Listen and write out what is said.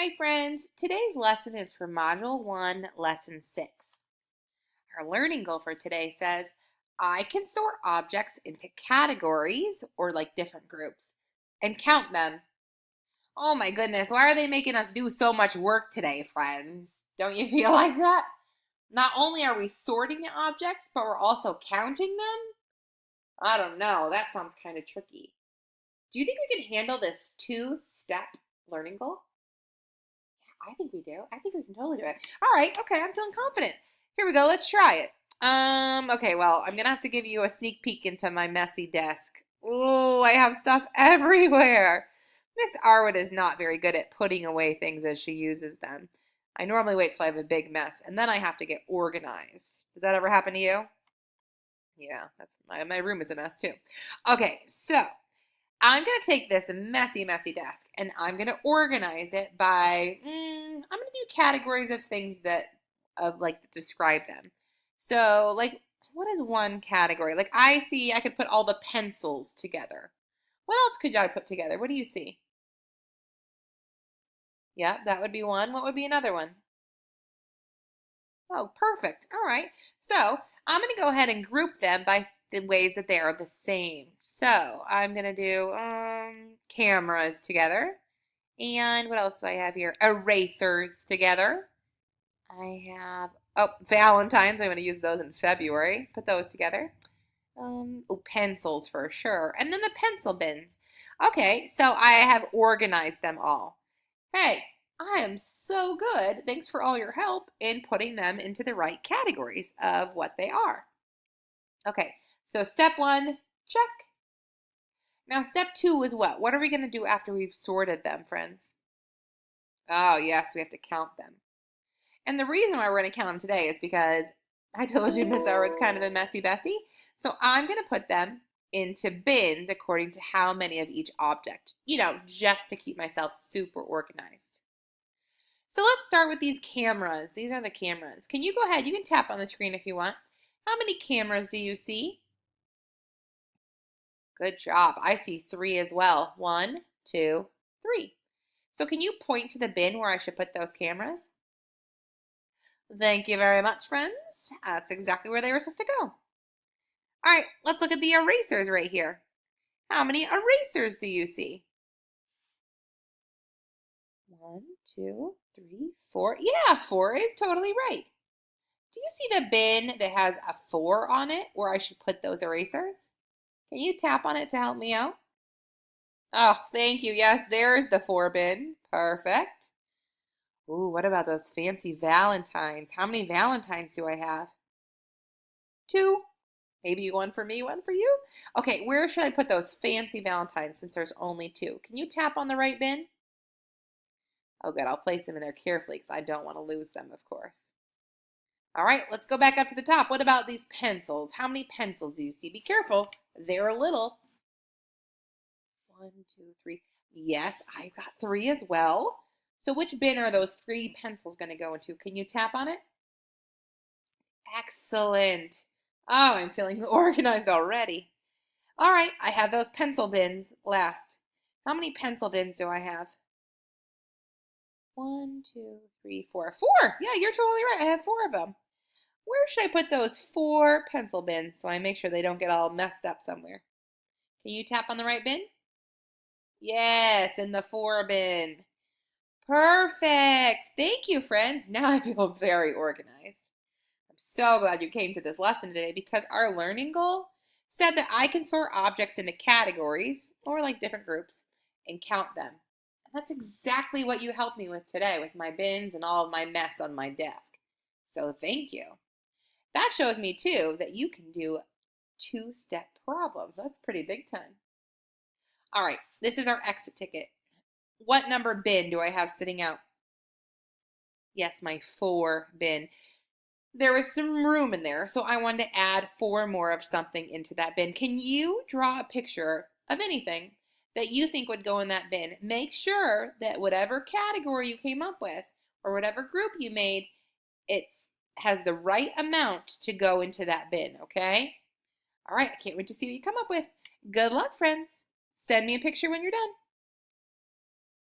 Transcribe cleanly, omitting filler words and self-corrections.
Hi friends, today's lesson is for Module 1, Lesson 6. Our learning goal for today says, I can sort objects into categories or like different groups and count them. Oh my goodness, why are they making us do so much work today, friends? Don't you feel like that? Not only are we sorting the objects, but we're also counting them? I don't know, that sounds kind of tricky. Do you think we can handle this two-step learning goal? I think we do. I think we can totally do it. All right. Okay. I'm feeling confident. Here we go. Let's try it. Okay. Well, I'm going to have to give you a sneak peek into my messy desk. Oh, I have stuff everywhere. Miss Arwood is not very good at putting away things as she uses them. I normally wait till I have a big mess and then I have to get organized. Does that ever happen to you? Yeah, that's my room is a mess too. Okay. So I'm going to take this messy desk and I'm going to organize it by, I'm going to do categories of things that, describe them. So, like, what is one category? Like, I could put all the pencils together. What else could I put together? What do you see? Yeah, that would be one. What would be another one? Oh, perfect. All right. So I'm going to go ahead and group them by the ways that they are the same. So I'm going to do cameras together. And what else do I have here? Erasers together. I have, Valentines. I'm going to use those in February. Put those together. Pencils for sure. And then the pencil bins. Okay, so I have organized them all. Hey, I am so good. Thanks for all your help in putting them into the right categories of what they are. Okay, so step one, check. Now, step two is what? What are we going to do after we've sorted them, friends? Oh, yes, we have to count them. And the reason why we're going to count them today is because I told you Miss Arwood's kind of a messy Bessie. So I'm going to put them into bins according to how many of each object, just to keep myself super organized. So let's start with these cameras. These are the cameras. Can you go ahead? You can tap on the screen if you want. How many cameras do you see? Good job. I see 3 as well. 1, 2, 3. So can you point to the bin where I should put those cameras? Thank you very much, friends. That's exactly where they were supposed to go. All right, let's look at the erasers right here. How many erasers do you see? 1, 2, 3, 4. Yeah, 4 is totally right. Do you see the bin that has a 4 on it where I should put those erasers? Can you tap on it to help me out? Oh, thank you. Yes, there's the 4 bin. Perfect. Ooh, what about those fancy Valentines? How many Valentines do I have? 2. Maybe one for me, one for you? Okay, where should I put those fancy Valentines since there's only 2? Can you tap on the right bin? Oh, good. I'll place them in there carefully because I don't want to lose them, of course. All right, let's go back up to the top. What about these pencils? How many pencils do you see? Be careful. They're little. 1, 2, 3. Yes, I've got 3 as well. So which bin are those 3 pencils going to go into? Can you tap on it? Excellent. Oh, I'm feeling organized already. All right, I have those pencil bins last. How many pencil bins do I have? 1, 2, 3, 4. 4. Yeah, you're totally right. I have 4 of them. Where should I put those 4 pencil bins so I make sure they don't get all messed up somewhere? Can you tap on the right bin? Yes, in the 4 bin. Perfect. Thank you, friends. Now I feel very organized. I'm so glad you came to this lesson today because our learning goal said that I can sort objects into categories or like different groups and count them. And that's exactly what you helped me with today with my bins and all of my mess on my desk. So thank you. That shows me too that you can do two-step problems. That's pretty big time. All right, this is our exit ticket. What number bin do I have sitting out? Yes, my 4 bin. There was some room in there, so I wanted to add 4 more of something into that bin. Can you draw a picture of anything that you think would go in that bin? Make sure that whatever category you came up with or whatever group you made, it has the right amount to go into that bin, okay? All right, I can't wait to see what you come up with. Good luck, friends. Send me a picture when you're done.